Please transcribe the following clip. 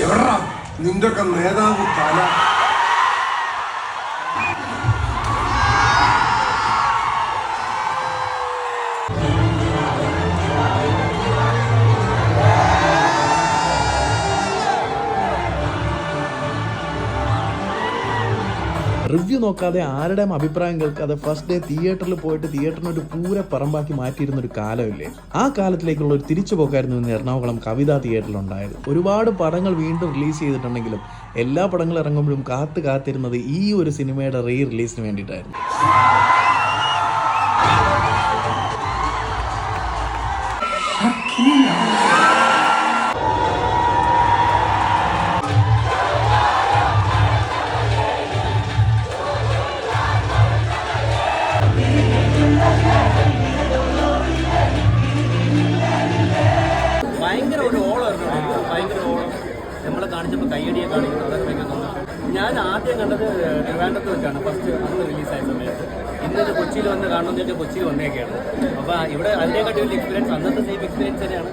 എവിടാ നിന്റെ ഒക്കെ നേതാവ് തല? റിവ്യൂ നോക്കാതെ ആരുടെയും അഭിപ്രായം കേൾക്കാതെ ഫസ്റ്റ് ഡേ തിയേറ്ററിൽ പോയിട്ട് തിയേറ്ററിന് ഒരു പൂര പറമ്പാക്കി മാറ്റിയിരുന്ന ഒരു കാലമില്ലേ, ആ കാലത്തിലേക്കുള്ള ഒരു തിരിച്ചുപോക്കായിരുന്നു ഇന്ന് എറണാകുളം കവിതാ തിയേറ്ററിൽ ഉണ്ടായത്. ഒരുപാട് പടങ്ങൾ വീണ്ടും റിലീസ് ചെയ്തിട്ടുണ്ടെങ്കിലും എല്ലാ പടങ്ങളും ഇറങ്ങുമ്പോഴും കാത്തിരുന്നത് ഈ ഒരു സിനിമയുടെ റീ റിലീസിന് വേണ്ടിയിട്ടായിരുന്നു. ഭയങ്കര ഒരു ഓളമായിരുന്നു, ഭയങ്കര ഓളം. നമ്മളെ കാണിച്ചപ്പോൾ കയ്യടിയെ കാണിക്കുന്നത് അതൊക്കെ ഭയങ്കര സന്തോഷം. ഞാൻ ആദ്യം കണ്ടത് ട്രിവാൻഡ്രത്ത് വെച്ചാണ്, ഫസ്റ്റ് അന്ന് റിലീസായ സമയത്ത്. ഇന്നത് കൊച്ചിയിൽ വന്ന് കാണണമെന്ന് വെച്ചാൽ കൊച്ചിയിൽ വന്നേക്കാണ്. അപ്പോൾ ഇവിടെ അതിനെക്കാട്ടി വലിയ എക്സ്പീരിയൻസ്, അന്നത്തെ സെയിം എക്സ്പീരിയൻസ് തന്നെയാണ്.